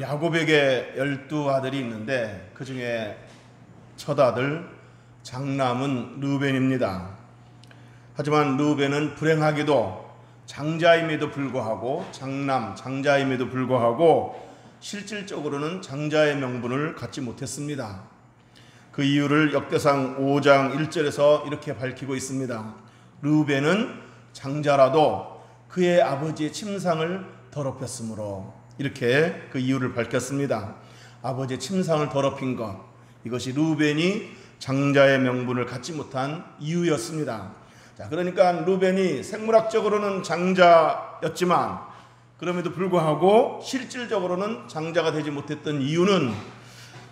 야곱에게 12아들이 있는데 그 중에 첫 아들 장남은 르우벤입니다. 하지만 르우벤은 불행하게도 장자임에도 불구하고 장자임에도 불구하고 실질적으로는 장자의 명분을 갖지 못했습니다. 그 이유를 역대상 5장 1절에서 이렇게 밝히고 있습니다. 르우벤은 장자라도 그의 아버지의 침상을 더럽혔으므로, 이렇게 그 이유를 밝혔습니다. 아버지의 침상을 더럽힌 것, 이것이 르우벤이 장자의 명분을 갖지 못한 이유였습니다. 자, 그러니까 르우벤이 생물학적으로는 장자였지만 그럼에도 불구하고 실질적으로는 장자가 되지 못했던 이유는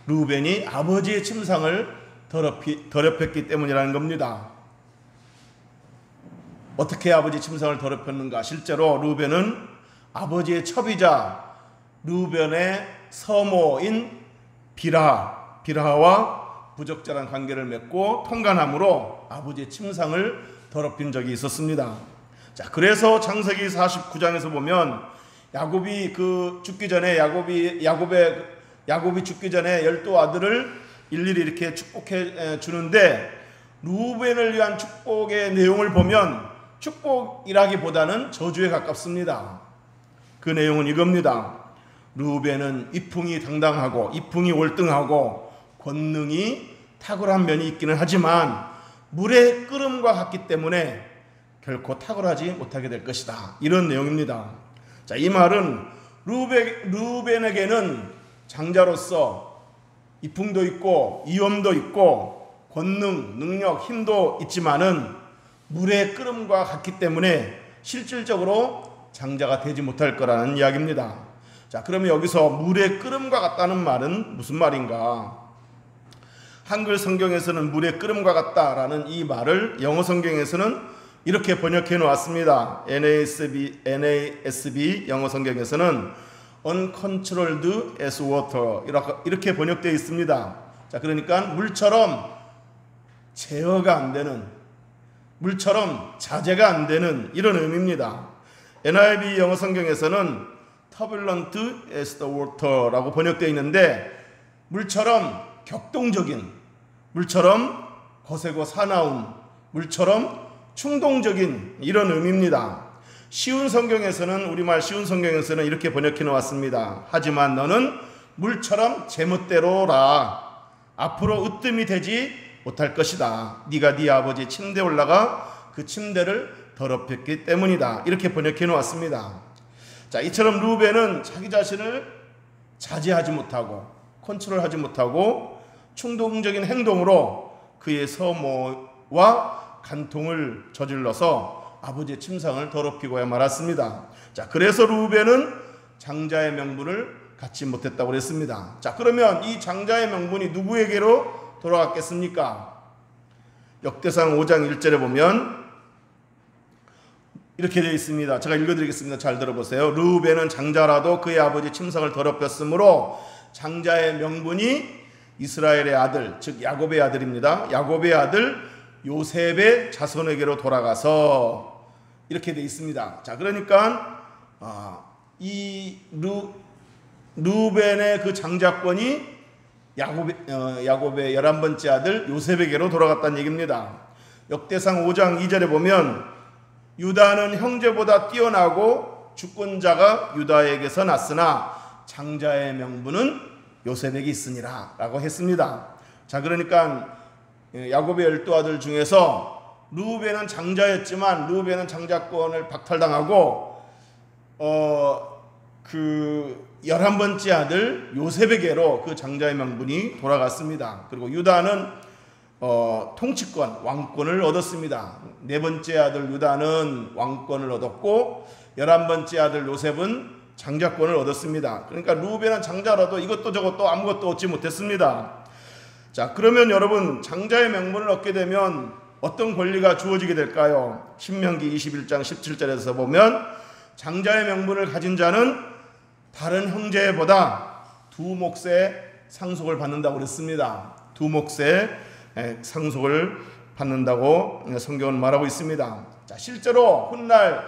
르우벤이 아버지의 침상을 더럽혔기 때문이라는 겁니다. 어떻게 아버지의 침상을 더럽혔는가? 실제로 르우벤은 아버지의 첩이자 르우벤의 서모인 빌하와 부적절한 관계를 맺고 통간함으로 아버지의 침상을 더럽힌 적이 있었습니다. 자, 그래서 창세기 49장에서 보면 야곱이 죽기 전에 야곱이 죽기 전에 12아들을 일일이 이렇게 축복해 주는데, 르우벤을 위한 축복의 내용을 보면 축복이라기보다는 저주에 가깝습니다. 그 내용은 이겁니다. 르우벤은 이풍이 당당하고 이풍이 월등하고 권능이 탁월한 면이 있기는 하지만 물의 끓음과 같기 때문에 결코 탁월하지 못하게 될 것이다. 이런 내용입니다. 자, 이 말은 르우벤에게는 장자로서 이풍도 있고 위엄도 있고 권능, 능력, 힘도 있지만은 물의 끓음과 같기 때문에 실질적으로 장자가 되지 못할 거라는 이야기입니다. 자, 그러면 여기서 물의 끓음과 같다는 말은 무슨 말인가? 한글 성경에서는 물의 끓음과 같다라는 이 말을 영어 성경에서는 이렇게 번역해 놓았습니다. NASB 영어 성경에서는 uncontrolled as water 이렇게 번역되어 있습니다. 자, 그러니까 물처럼 제어가 안 되는, 물처럼 자제가 안 되는 이런 의미입니다. NIV 영어 성경에서는 turbulent as the water라고 번역되어 있는데, 물처럼 격동적인, 물처럼 거세고 사나운, 물처럼 충동적인 이런 의미입니다. 쉬운 성경에서는, 우리말 쉬운 성경에서는 이렇게 번역해 놓았습니다. 하지만 너는 물처럼 제멋대로라. 앞으로 으뜸이 되지 못할 것이다. 네가 네 아버지 침대에 올라가 그 침대를 더럽혔기 때문이다. 이렇게 번역해 놓았습니다. 자, 이처럼 르우벤은 자기 자신을 자제하지 못하고 컨트롤하지 못하고 충동적인 행동으로 그의 서모와 간통을 저질러서 아버지의 침상을 더럽히고야 말았습니다. 자, 그래서 르우벤은 장자의 명분을 갖지 못했다고 그랬습니다. 자, 그러면 이 장자의 명분이 누구에게로 돌아갔겠습니까? 역대상 5장 1절에 보면 이렇게 되어 있습니다. 제가 읽어드리겠습니다. 잘 들어보세요. 르우벤은 장자라도 그의 아버지 침상을 더럽혔으므로 장자의 명분이 이스라엘의 아들, 즉 야곱의 아들입니다. 야곱의 아들 요셉의 자손에게로 돌아가서, 이렇게 되어 있습니다. 자, 그러니까 이 르우벤의 그 장자권이 야곱의 11번째 아들 요셉에게로 돌아갔다는 얘기입니다. 역대상 5장 2절에 보면 유다는 형제보다 뛰어나고 주권자가 유다에게서 났으나 장자의 명분은 요셉에게 있으니라 라고 했습니다. 자, 그러니까 야곱의 12아들 중에서 르우벤은 장자였지만 르우벤은 장자권을 박탈당하고 그 11번째 아들 요셉에게로 그 장자의 명분이 돌아갔습니다. 그리고 유다는 통치권, 왕권을 얻었습니다. 네 번째 아들 유다는 왕권을 얻었고 11번째 아들 요셉은 장자권을 얻었습니다. 그러니까 르우벤은 장자라도 이것도 저것도 아무것도 얻지 못했습니다. 자, 그러면 여러분, 장자의 명분을 얻게 되면 어떤 권리가 주어지게 될까요? 신명기 21장 17절에서 보면 장자의 명분을 가진 자는 다른 형제보다 두 몫의 상속을 받는다고 그랬습니다. 두 몫의 상속을 받는다고 성경은 말하고 있습니다. 자, 실제로 훗날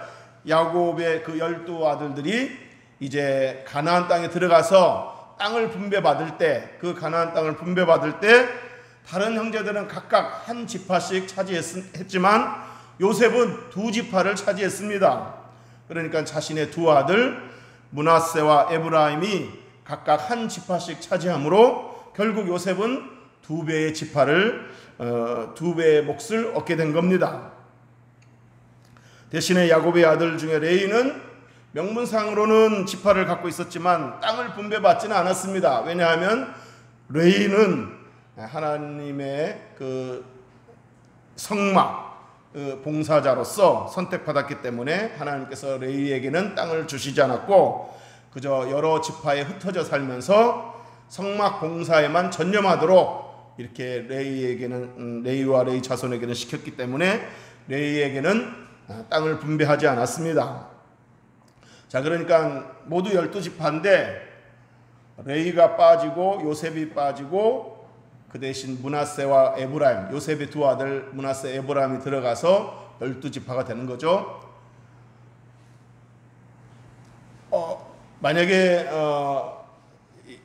야곱의 그 12 아들들이 이제 가나안 땅에 들어가서 땅을 분배받을 때, 그 가나안 땅을 분배받을 때 다른 형제들은 각각 한 지파씩 차지했지만 요셉은 두 지파를 차지했습니다. 그러니까 자신의 두 아들 므낫세와 에브라임이 각각 한 지파씩 차지하므로 결국 요셉은 두 배의 지파를 두 배의 몫을 얻게 된 겁니다. 대신에 야곱의 아들 중에 레위는 명분상으로는 지파를 갖고 있었지만 땅을 분배받지는 않았습니다. 왜냐하면 레위는 하나님의 그 성막 봉사자로서 선택받았기 때문에 하나님께서 레위에게는 땅을 주시지 않았고 그저 여러 지파에 흩어져 살면서 성막 봉사에만 전념하도록 이렇게 레위에게는 레위와 레위 자손에게는 시켰기 때문에 레위에게는 땅을 분배하지 않았습니다. 자, 그러니까 모두 12지파인데 레위가 빠지고 요셉이 빠지고 그 대신 므낫세와 에브라임, 요셉의 두 아들 므낫세, 에브라임이 들어가서 12지파가 되는 거죠. 만약에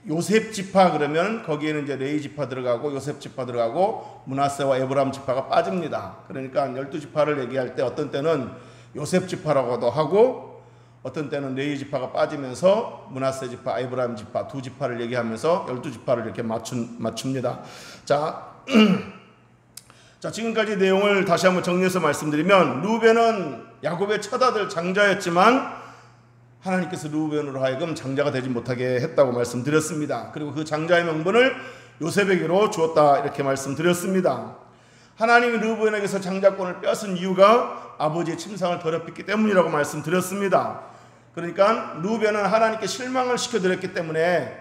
요셉 지파 그러면 거기에는 이제 레위 지파 들어가고 요셉 지파 들어가고 므낫세와 에브라임 지파가 빠집니다. 그러니까 12지파를 얘기할 때 어떤 때는 요셉 지파라고도 하고 어떤 때는 레위 지파가 빠지면서 므낫세 지파, 에브라임 지파 두 지파를 얘기하면서 12지파를 이렇게 맞춥니다. 자, 지금까지 내용을 다시 한번 정리해서 말씀드리면 루벤은 야곱의 첫아들 장자였지만 하나님께서 루벤으로 하여금 장자가 되지 못하게 했다고 말씀드렸습니다. 그리고 그 장자의 명분을 요셉에게로 주었다 이렇게 말씀드렸습니다. 하나님이 루벤에게서 장자권을 뺏은 이유가 아버지의 침상을 더럽혔기 때문이라고 말씀드렸습니다. 그러니까 루벤은 하나님께 실망을 시켜드렸기 때문에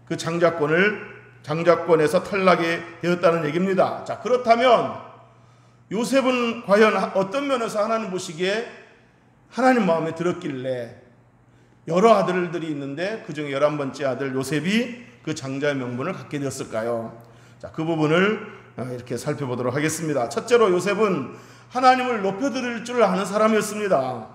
그 장자권에서 탈락이 되었다는 얘기입니다. 자, 그렇다면 요셉은 과연 어떤 면에서 하나님 보시기에 하나님 마음에 들었길래 여러 아들들이 있는데 그 중에 11번째 아들 요셉이 그 장자의 명분을 갖게 되었을까요? 자, 그 부분을 이렇게 살펴보도록 하겠습니다. 첫째로 요셉은 하나님을 높여드릴 줄 아는 사람이었습니다.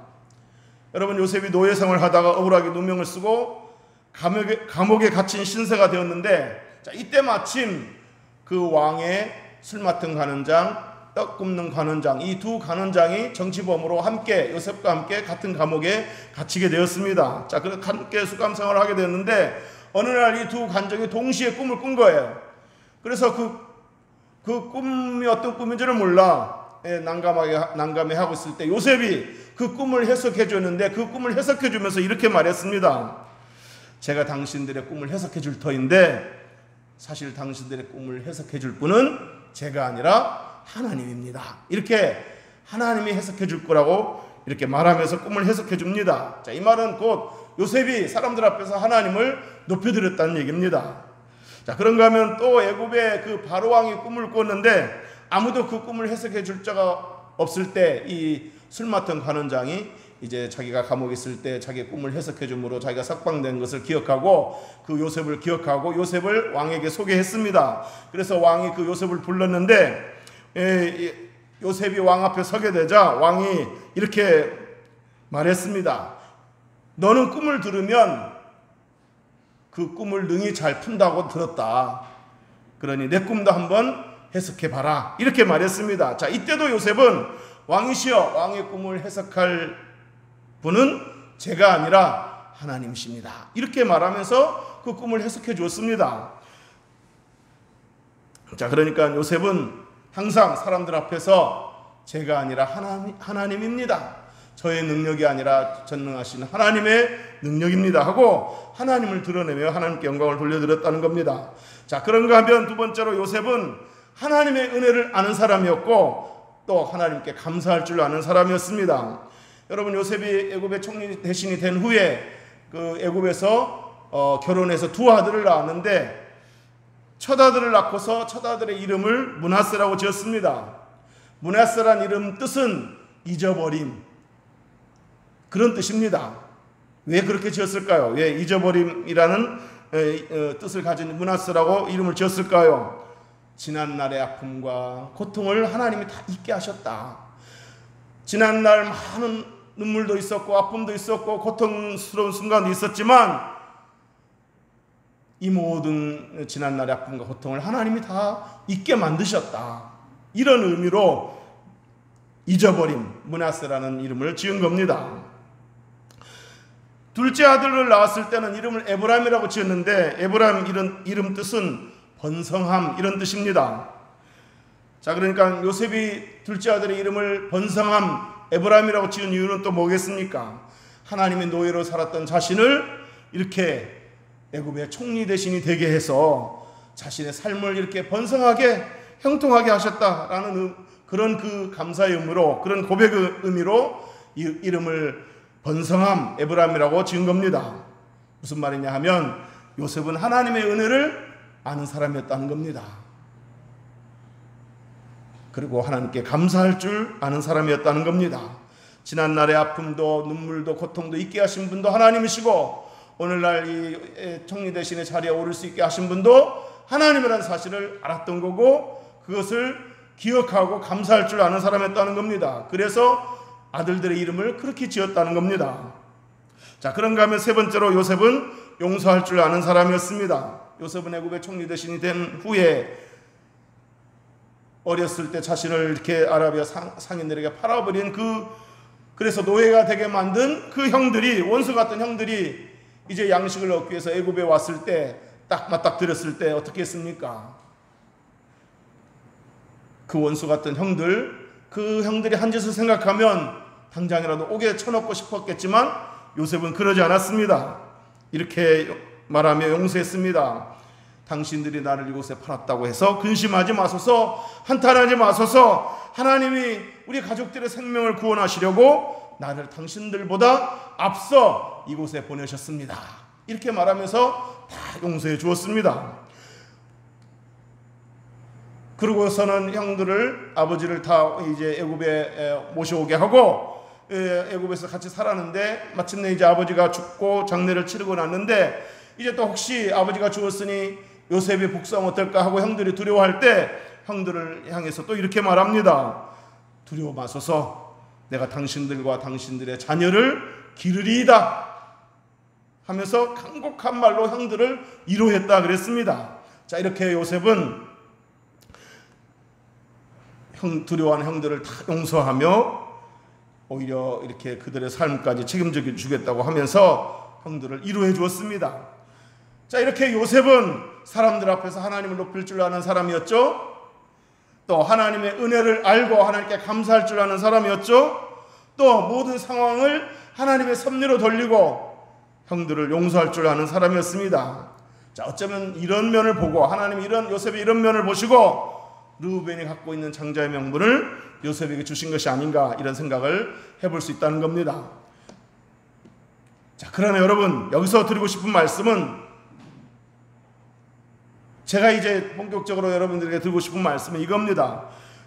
여러분, 요셉이 노예 생활을 하다가 억울하게 누명을 쓰고 감옥에 갇힌 신세가 되었는데, 자, 이때 마침 그 왕의 술 맡은 관원장, 떡 굽는 관원장, 이 두 관원장이 정치범으로 함께 요셉과 함께 같은 감옥에 갇히게 되었습니다. 자, 그래서 함께 수감 생활을 하게 되었는데 어느 날 이 두 관정이 동시에 꿈을 꾼 거예요. 그래서 그 꿈이 어떤 꿈인지를 몰라 난감해하고 있을 때 요셉이 그 꿈을 해석해 줬는데 그 꿈을 해석해 주면서 이렇게 말했습니다. 제가 당신들의 꿈을 해석해 줄 터인데 사실 당신들의 꿈을 해석해 줄 분은 제가 아니라 하나님입니다. 이렇게 하나님이 해석해 줄 거라고 이렇게 말하면서 꿈을 해석해 줍니다. 자, 이 말은 곧 요셉이 사람들 앞에서 하나님을 높여드렸다는 얘기입니다. 자, 그런가 하면 또 애굽의 그 바로왕이 꿈을 꿨는데 아무도 그 꿈을 해석해 줄 자가 없을 때 이 술 맡은 관원장이 이제 자기가 감옥에 있을 때 자기의 꿈을 해석해 줌으로 자기가 석방된 것을 기억하고 그 요셉을 기억하고 요셉을 왕에게 소개했습니다. 그래서 왕이 그 요셉을 불렀는데 요셉이 왕 앞에 서게 되자 왕이 이렇게 말했습니다. 너는 꿈을 들으면 그 꿈을 능히 잘 푼다고 들었다. 그러니 내 꿈도 한번 해석해봐라. 이렇게 말했습니다. 자, 이때도 요셉은 왕이시여, 왕의 꿈을 해석할 분은 제가 아니라 하나님이십니다. 이렇게 말하면서 그 꿈을 해석해 주었습니다. 자, 그러니까 요셉은 항상 사람들 앞에서 제가 아니라 하나님입니다. 저의 능력이 아니라 전능하신 하나님의 능력입니다 하고 하나님을 드러내며 하나님께 영광을 돌려드렸다는 겁니다. 자, 그런가 하면 두 번째로 요셉은 하나님의 은혜를 아는 사람이었고 또 하나님께 감사할 줄 아는 사람이었습니다. 여러분, 요셉이 애굽의 총리 대신이 된 후에 그 애굽에서 결혼해서 두 아들을 낳았는데 첫 아들을 낳고서 첫 아들의 이름을 므낫세라고 지었습니다. 므낫세란 이름 뜻은 잊어버림, 그런 뜻입니다. 왜 그렇게 지었을까요? 왜 잊어버림이라는 뜻을 가진 므낫세라고 이름을 지었을까요? 지난날의 아픔과 고통을 하나님이 다 잊게 하셨다. 지난날 많은 눈물도 있었고 아픔도 있었고 고통스러운 순간도 있었지만 이 모든 지난날의 아픔과 고통을 하나님이 다 잊게 만드셨다. 이런 의미로 잊어버림, 므낫세라는 이름을 지은 겁니다. 둘째 아들을 낳았을 때는 이름을 에브라임이라고 지었는데 에브라임 이름 뜻은 번성함 이런 뜻입니다. 자, 그러니까 요셉이 둘째 아들의 이름을 번성함 에브라임이라고 지은 이유는 또 뭐겠습니까? 하나님의 노예로 살았던 자신을 이렇게 애굽의 총리 대신이 되게 해서 자신의 삶을 이렇게 번성하게 형통하게 하셨다라는 그런 그 감사의 의미로, 그런 고백의 의미로 이 이름을 번성함 에브라임이라고 지은 겁니다. 무슨 말이냐 하면 요셉은 하나님의 은혜를 아는 사람이었다는 겁니다. 그리고 하나님께 감사할 줄 아는 사람이었다는 겁니다. 지난날의 아픔도 눈물도 고통도 있게 하신 분도 하나님이시고 오늘날 이 총리 대신의 자리에 오를 수 있게 하신 분도 하나님이라는 사실을 알았던 거고 그것을 기억하고 감사할 줄 아는 사람이었다는 겁니다. 그래서 아들들의 이름을 그렇게 지었다는 겁니다. 자, 그런가 하면 세 번째로 요셉은 용서할 줄 아는 사람이었습니다. 요셉은 애굽의 총리 대신이 된 후에 어렸을 때 자신을 이렇게 아라비아 상인들에게 팔아버린 그래서 노예가 되게 만든 그 형들이, 원수 같은 형들이 이제 양식을 얻기 위해서 애굽에 왔을 때 딱 맞닥뜨렸을 때 어떻게 했습니까? 그 원수 같은 형들, 그 형들이 한 짓을 생각하면 당장이라도 옥에 쳐넣고 싶었겠지만 요셉은 그러지 않았습니다. 이렇게 말하며 용서했습니다. 당신들이 나를 이곳에 팔았다고 해서 근심하지 마소서, 한탄하지 마소서. 하나님이 우리 가족들의 생명을 구원하시려고 나를 당신들보다 앞서 이곳에 보내셨습니다. 이렇게 말하면서 다 용서해 주었습니다. 그러고서는 형들을, 아버지를 다 이제 애굽에 모셔오게 하고 애굽에서 같이 살았는데 마침내 이제 아버지가 죽고 장례를 치르고 났는데 이제 또 혹시 아버지가 죽었으니 요셉의 복수하면 어떨까 하고 형들이 두려워할 때 형들을 향해서 또 이렇게 말합니다. 두려워 마소서, 내가 당신들과 당신들의 자녀를 기르리이다 하면서 간곡한 말로 형들을 위로했다 그랬습니다. 자, 이렇게 요셉은 두려워하는 형들을 다 용서하며 오히려 이렇게 그들의 삶까지 책임져 주겠다고 하면서 형들을 위로해 주었습니다. 자, 이렇게 요셉은 사람들 앞에서 하나님을 높일 줄 아는 사람이었죠. 또 하나님의 은혜를 알고 하나님께 감사할 줄 아는 사람이었죠. 또 모든 상황을 하나님의 섭리로 돌리고 형들을 용서할 줄 아는 사람이었습니다. 자, 어쩌면 이런 면을 보고 하나님이 요셉의 이런 면을 보시고 르우벤이 갖고 있는 장자의 명분을 요셉에게 주신 것이 아닌가 이런 생각을 해볼 수 있다는 겁니다. 자, 그러나 여러분, 여기서 드리고 싶은 말씀은, 제가 이제 본격적으로 여러분들에게 드리고 싶은 말씀은 이겁니다.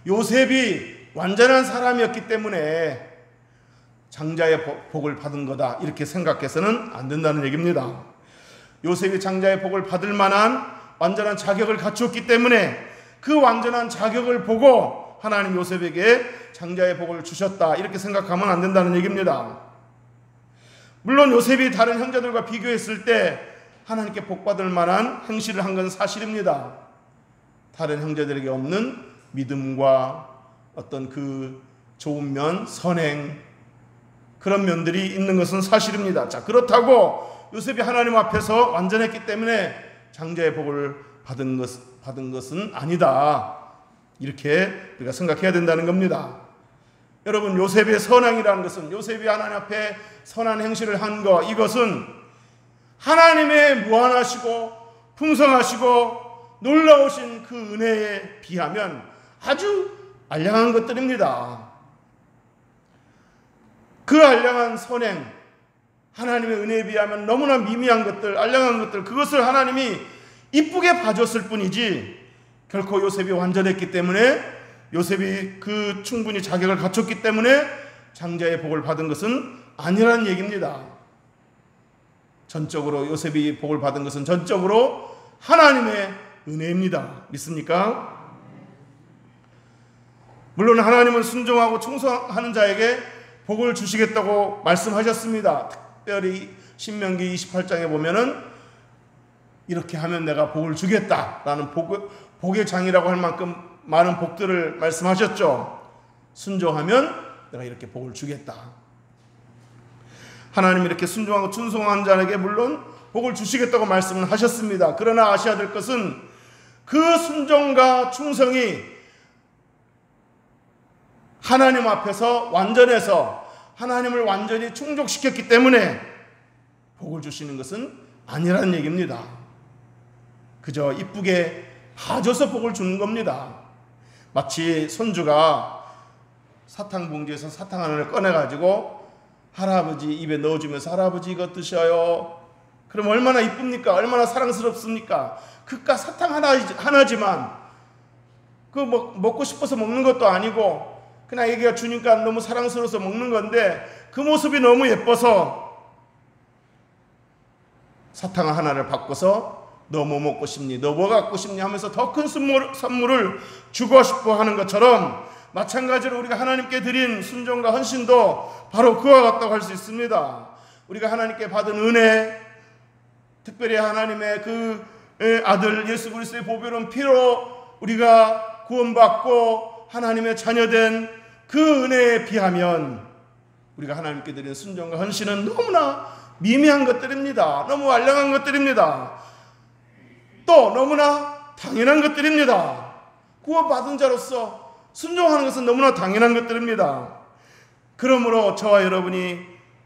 요셉이 완전한 사람이었기 때문에 장자의 복을 받은 거다 이렇게 생각해서는 안 된다는 얘기입니다. 요셉이 장자의 복을 받을 만한 완전한 자격을 갖추었기 때문에 그 완전한 자격을 보고 하나님 요셉에게 장자의 복을 주셨다 이렇게 생각하면 안 된다는 얘기입니다. 물론 요셉이 다른 형제들과 비교했을 때 하나님께 복받을 만한 행실을 한 건 사실입니다. 다른 형제들에게 없는 믿음과 어떤 그 좋은 면, 선행, 그런 면들이 있는 것은 사실입니다. 자, 그렇다고 요셉이 하나님 앞에서 완전했기 때문에 장자의 복을 받은 것은 아니다. 이렇게 우리가 생각해야 된다는 겁니다. 여러분, 요셉의 선행이라는 것은, 요셉이 하나님 앞에 선한 행실을 한 것, 이것은 하나님의 무한하시고 풍성하시고 놀라우신 그 은혜에 비하면 아주 알량한 것들입니다. 그 알량한 선행, 하나님의 은혜에 비하면 너무나 미미한 것들, 알량한 것들, 그것을 하나님이 이쁘게 봐줬을 뿐이지 결코 요셉이 완전했기 때문에, 요셉이 그 충분히 자격을 갖췄기 때문에 장자의 복을 받은 것은 아니라는 얘기입니다. 전적으로 요셉이 복을 받은 것은 전적으로 하나님의 은혜입니다. 믿습니까? 물론 하나님은 순종하고 충성하는 자에게 복을 주시겠다고 말씀하셨습니다. 특별히 신명기 28장에 보면은 이렇게 하면 내가 복을 주겠다라는 복의 장이라고 할 만큼 많은 복들을 말씀하셨죠. 순종하면 내가 이렇게 복을 주겠다. 하나님 이렇게 순종하고 충성한 자에게 물론 복을 주시겠다고 말씀을 하셨습니다. 그러나 아셔야 될 것은 그 순종과 충성이 하나님 앞에서 완전해서 하나님을 완전히 충족시켰기 때문에 복을 주시는 것은 아니라는 얘기입니다. 그저 이쁘게 봐줘서 복을 주는 겁니다. 마치 손주가 사탕 봉지에서 사탕 하나를 꺼내가지고 할아버지 입에 넣어주면서 할아버지 이거 드셔요. 그럼 얼마나 이쁩니까? 얼마나 사랑스럽습니까? 그깟 사탕 하나지만 그 먹고 싶어서 먹는 것도 아니고 그냥 애기가 주니까 너무 사랑스러워서 먹는 건데 그 모습이 너무 예뻐서 사탕 하나를 바꿔서 너 뭐 먹고 싶니? 너 뭐 갖고 싶니? 하면서 더 큰 선물을 주고 싶어 하는 것처럼 마찬가지로 우리가 하나님께 드린 순종과 헌신도 바로 그와 같다고 할 수 있습니다. 우리가 하나님께 받은 은혜, 특별히 하나님의 그 아들 예수 그리스도의 보배로운 피로 우리가 구원받고 하나님의 자녀된 그 은혜에 비하면 우리가 하나님께 드린 순종과 헌신은 너무나 미미한 것들입니다. 너무 완량한 것들입니다. 또 너무나 당연한 것들입니다. 구원받은 자로서 순종하는 것은 너무나 당연한 것들입니다. 그러므로 저와 여러분이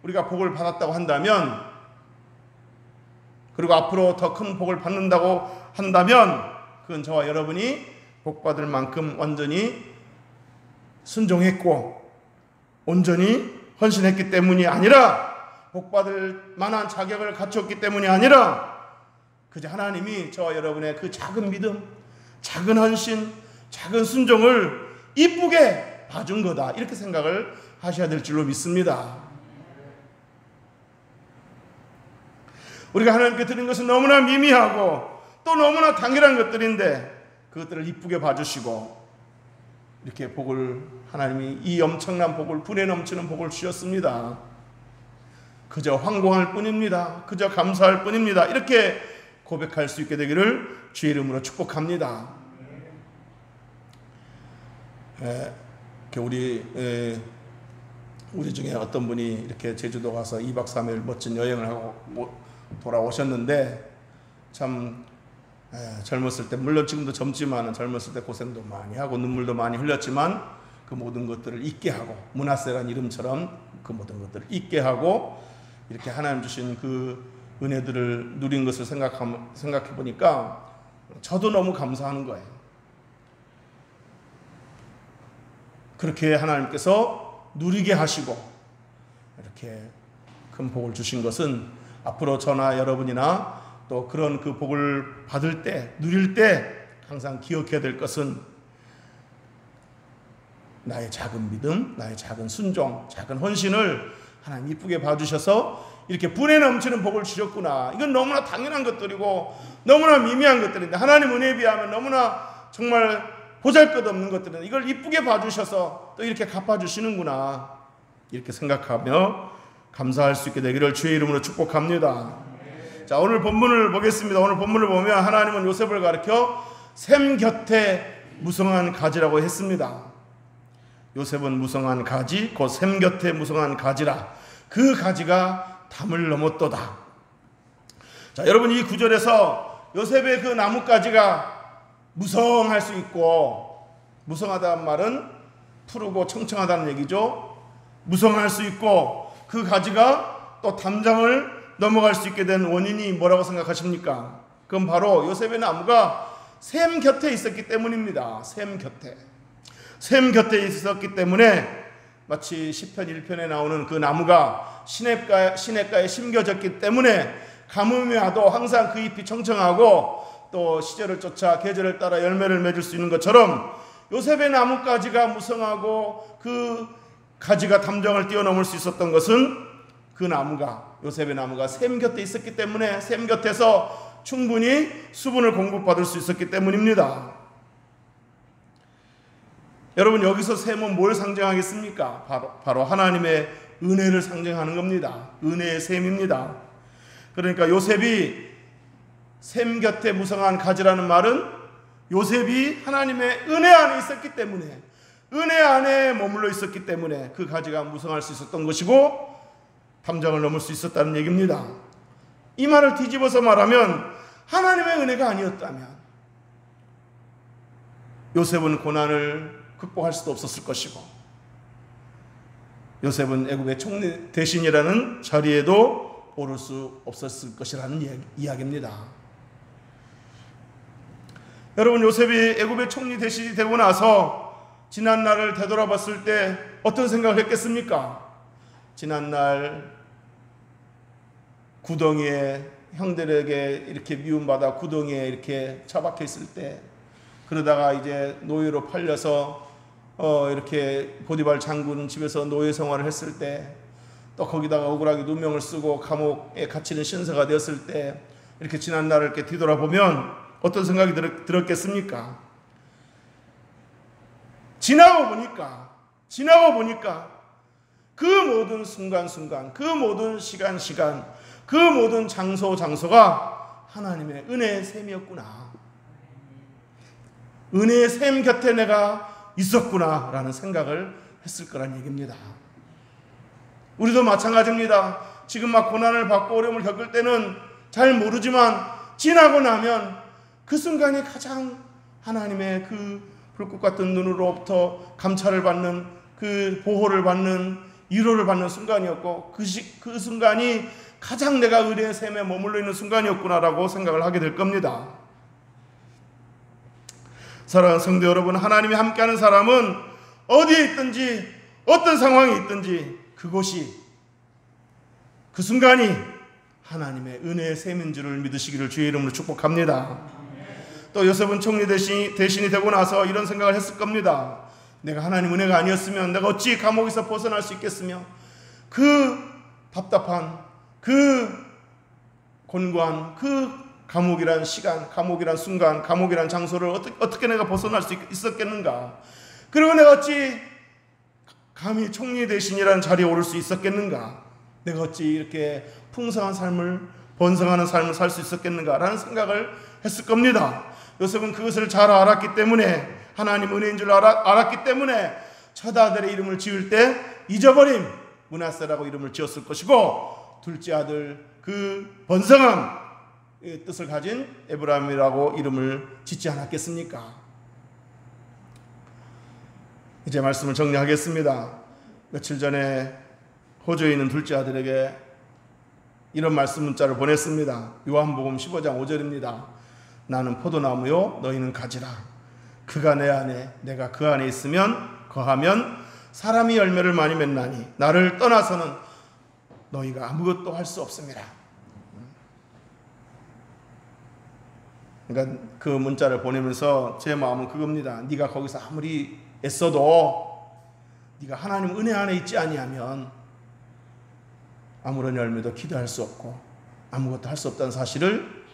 우리가 복을 받았다고 한다면, 그리고 앞으로 더 큰 복을 받는다고 한다면, 그건 저와 여러분이 복받을 만큼 완전히 순종했고 온전히 헌신했기 때문이 아니라, 복받을 만한 자격을 갖췄기 때문이 아니라, 그저 하나님이 저와 여러분의 그 작은 믿음, 작은 헌신, 작은 순종을 이쁘게 봐준 거다, 이렇게 생각을 하셔야 될 줄로 믿습니다. 우리가 하나님께 드린 것은 너무나 미미하고 또 너무나 당연한 것들인데 그것들을 이쁘게 봐주시고 이렇게 복을, 하나님이 이 엄청난 복을, 분에 넘치는 복을 주셨습니다. 그저 황공할 뿐입니다. 그저 감사할 뿐입니다. 이렇게 고백할 수 있게 되기를 주의 이름으로 축복합니다. 우리 중에 어떤 분이 이렇게 제주도 가서 2박 3일 멋진 여행을 하고 돌아오셨는데, 참 젊었을 때, 물론 지금도 젊지만 젊었을 때 고생도 많이 하고 눈물도 많이 흘렸지만 그 모든 것들을 잊게 하고, 므낫세라는 이름처럼 그 모든 것들을 잊게 하고 이렇게 하나님 주신 그 은혜들을 누린 것을 생각해 보니까 저도 너무 감사하는 거예요. 그렇게 하나님께서 누리게 하시고 이렇게 큰 복을 주신 것은 앞으로 저나 여러분이나 또 그런 그 복을 받을 때, 누릴 때 항상 기억해야 될 것은 나의 작은 믿음, 나의 작은 순종, 작은 헌신을 하나님 이쁘게 봐주셔서 이렇게 분에 넘치는 복을 주셨구나. 이건 너무나 당연한 것들이고 너무나 미미한 것들인데, 하나님 은혜에 비하면 너무나 정말 보잘것없는 것들인데 이걸 이쁘게 봐주셔서 또 이렇게 갚아주시는구나, 이렇게 생각하며 감사할 수 있게 되기를 주의 이름으로 축복합니다. 자, 오늘 본문을 보겠습니다. 오늘 본문을 보면 하나님은 요셉을 가리켜 샘 곁에 무성한 가지라고 했습니다. 요셉은 무성한 가지, 곧 샘 곁에 무성한 가지라. 그 가지가 담을 넘었도다. 자, 여러분, 이 구절에서 요셉의 그 나뭇가지가 무성할 수 있고, 무성하다는 말은 푸르고 청청하다는 얘기죠. 무성할 수 있고 그 가지가 또 담장을 넘어갈 수 있게 된 원인이 뭐라고 생각하십니까? 그건 바로 요셉의 나무가 샘 곁에 있었기 때문입니다. 샘 곁에 있었기 때문에 마치 시편 1편에 나오는 그 나무가 시냇가에 심겨졌기 때문에 가뭄이 와도 항상 그 잎이 청청하고 또 시절을 쫓아 계절을 따라 열매를 맺을 수 있는 것처럼 요셉의 나뭇가지가 무성하고 그 가지가 담장을 뛰어넘을 수 있었던 것은 그 나무가, 요셉의 나무가 샘 곁에 있었기 때문에, 샘 곁에서 충분히 수분을 공급받을 수 있었기 때문입니다. 여러분, 여기서 셈은 뭘 상징하겠습니까? 바로 하나님의 은혜를 상징하는 겁니다. 은혜의 셈입니다. 그러니까 요셉이 셈 곁에 무성한 가지라는 말은 요셉이 하나님의 은혜 안에 있었기 때문에, 은혜 안에 머물러 있었기 때문에 그 가지가 무성할 수 있었던 것이고 담장을 넘을 수 있었다는 얘기입니다. 이 말을 뒤집어서 말하면 하나님의 은혜가 아니었다면 요셉은 고난을 극복할 수도 없었을 것이고, 요셉은 애굽의 총리 대신이라는 자리에도 오를 수 없었을 것이라는 이야기입니다. 여러분, 요셉이 애굽의 총리 대신이 되고 나서 지난 날을 되돌아봤을 때 어떤 생각을 했겠습니까? 지난 날 구덩이에, 형들에게 이렇게 미움받아 구덩이에 이렇게 처박혀 있을 때, 그러다가 이제 노예로 팔려서 이렇게 보디발 장군 집에서 노예 생활을 했을 때, 또 거기다가 억울하게 누명을 쓰고 감옥에 갇히는 신세가 되었을 때, 이렇게 지난 날을 이렇게 뒤돌아보면 어떤 생각이 들었겠습니까? 지나고 보니까 그 모든 순간순간, 그 모든 시간, 그 모든 장소가 하나님의 은혜의 셈이었구나, 은혜의 셈 곁에 내가 있었구나 라는 생각을 했을 거란 얘기입니다. 우리도 마찬가지입니다. 지금 막 고난을 받고 어려움을 겪을 때는 잘 모르지만 지나고 나면 그 순간이 가장 하나님의 그 불꽃 같은 눈으로부터 감찰을 받는, 그 보호를 받는, 위로를 받는 순간이었고, 그 순간이 가장 내가 의뢰의 셈에 머물러 있는 순간이었구나라고 생각을 하게 될 겁니다. 사랑하는 성도 여러분, 하나님이 함께하는 사람은 어디에 있든지 어떤 상황이 있든지 그곳이, 그 순간이 하나님의 은혜의 셈인 줄을 믿으시기를 주의 이름으로 축복합니다. 또 요셉은 총리 대신이 되고 나서 이런 생각을 했을 겁니다. 내가 하나님 은혜가 아니었으면 내가 어찌 감옥에서 벗어날 수 있겠으며, 그 답답한, 그 곤고한 그 감옥이란 시간, 감옥이란 순간, 감옥이란 장소를 어떻게 내가 벗어날 수 있었겠는가? 그리고 내가 어찌 감히 총리 대신이라는 자리에 오를 수 있었겠는가? 내가 어찌 이렇게 풍성한 삶을, 번성하는 삶을 살 수 있었겠는가? 라는 생각을 했을 겁니다. 요셉은 그것을 잘 알았기 때문에, 하나님 은혜인 줄 알았기 때문에 첫 아들의 이름을 지을 때 잊어버린 므낫세라고 이름을 지었을 것이고, 둘째 아들 그 번성한 뜻을 가진 에브라임이라고 이름을 짓지 않았겠습니까? 이제 말씀을 정리하겠습니다. 며칠 전에 호주에 있는 둘째 아들에게 이런 말씀 문자를 보냈습니다. 요한복음 15장 5절입니다. 나는 포도나무요 너희는 가지라. 그가 내 안에 내가 그 안에 있으면 거하면 사람이 열매를 많이 맺나니 나를 떠나서는 너희가 아무것도 할 수 없습니다. 그러니까 그 문자를 보내면서 제 마음은 그겁니다. 네가 거기서 아무리 애써도 네가 하나님 은혜 안에 있지 아니하면 아무런 열매도 기도할 수 없고 아무것도 할 수 없다는 사실을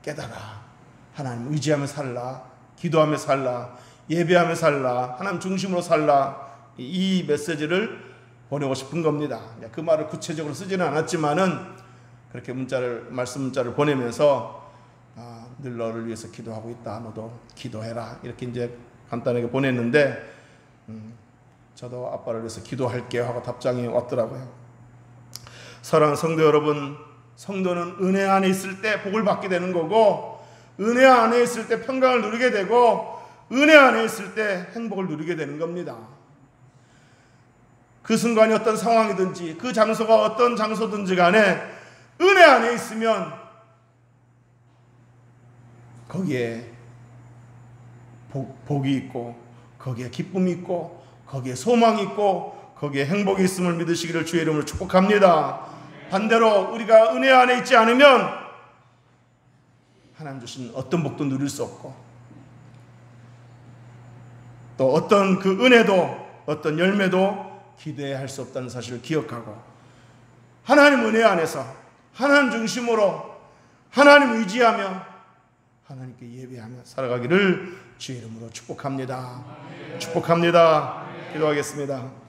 깨달아. 하나님 의지하며 살라, 기도하며 살라, 예배하며 살라, 하나님 중심으로 살라. 이 메시지를 보내고 싶은 겁니다. 그 말을 구체적으로 쓰지는 않았지만은 그렇게 말씀 문자를 보내면서 늘 너를 위해서 기도하고 있다. 너도 기도해라. 이렇게 이제 간단하게 보냈는데 저도 아빠를 위해서 기도할게요 하고 답장이 왔더라고요. 사랑하는 성도 여러분, 성도는 은혜 안에 있을 때 복을 받게 되는 거고, 은혜 안에 있을 때 평강을 누리게 되고, 은혜 안에 있을 때 행복을 누리게 되는 겁니다. 그 순간이 어떤 상황이든지 그 장소가 어떤 장소든지 간에 은혜 안에 있으면 거기에 복이 있고, 거기에 기쁨이 있고, 거기에 소망이 있고, 거기에 행복이 있음을 믿으시기를 주의 이름으로 축복합니다. 반대로 우리가 은혜 안에 있지 않으면 하나님 주신 어떤 복도 누릴 수 없고, 또 어떤 그 은혜도, 어떤 열매도 기대할 수 없다는 사실을 기억하고, 하나님 은혜 안에서 하나님 중심으로 하나님 의지하며 하나님께 예배하며 살아가기를 주의 이름으로 축복합니다. 축복합니다. 기도하겠습니다.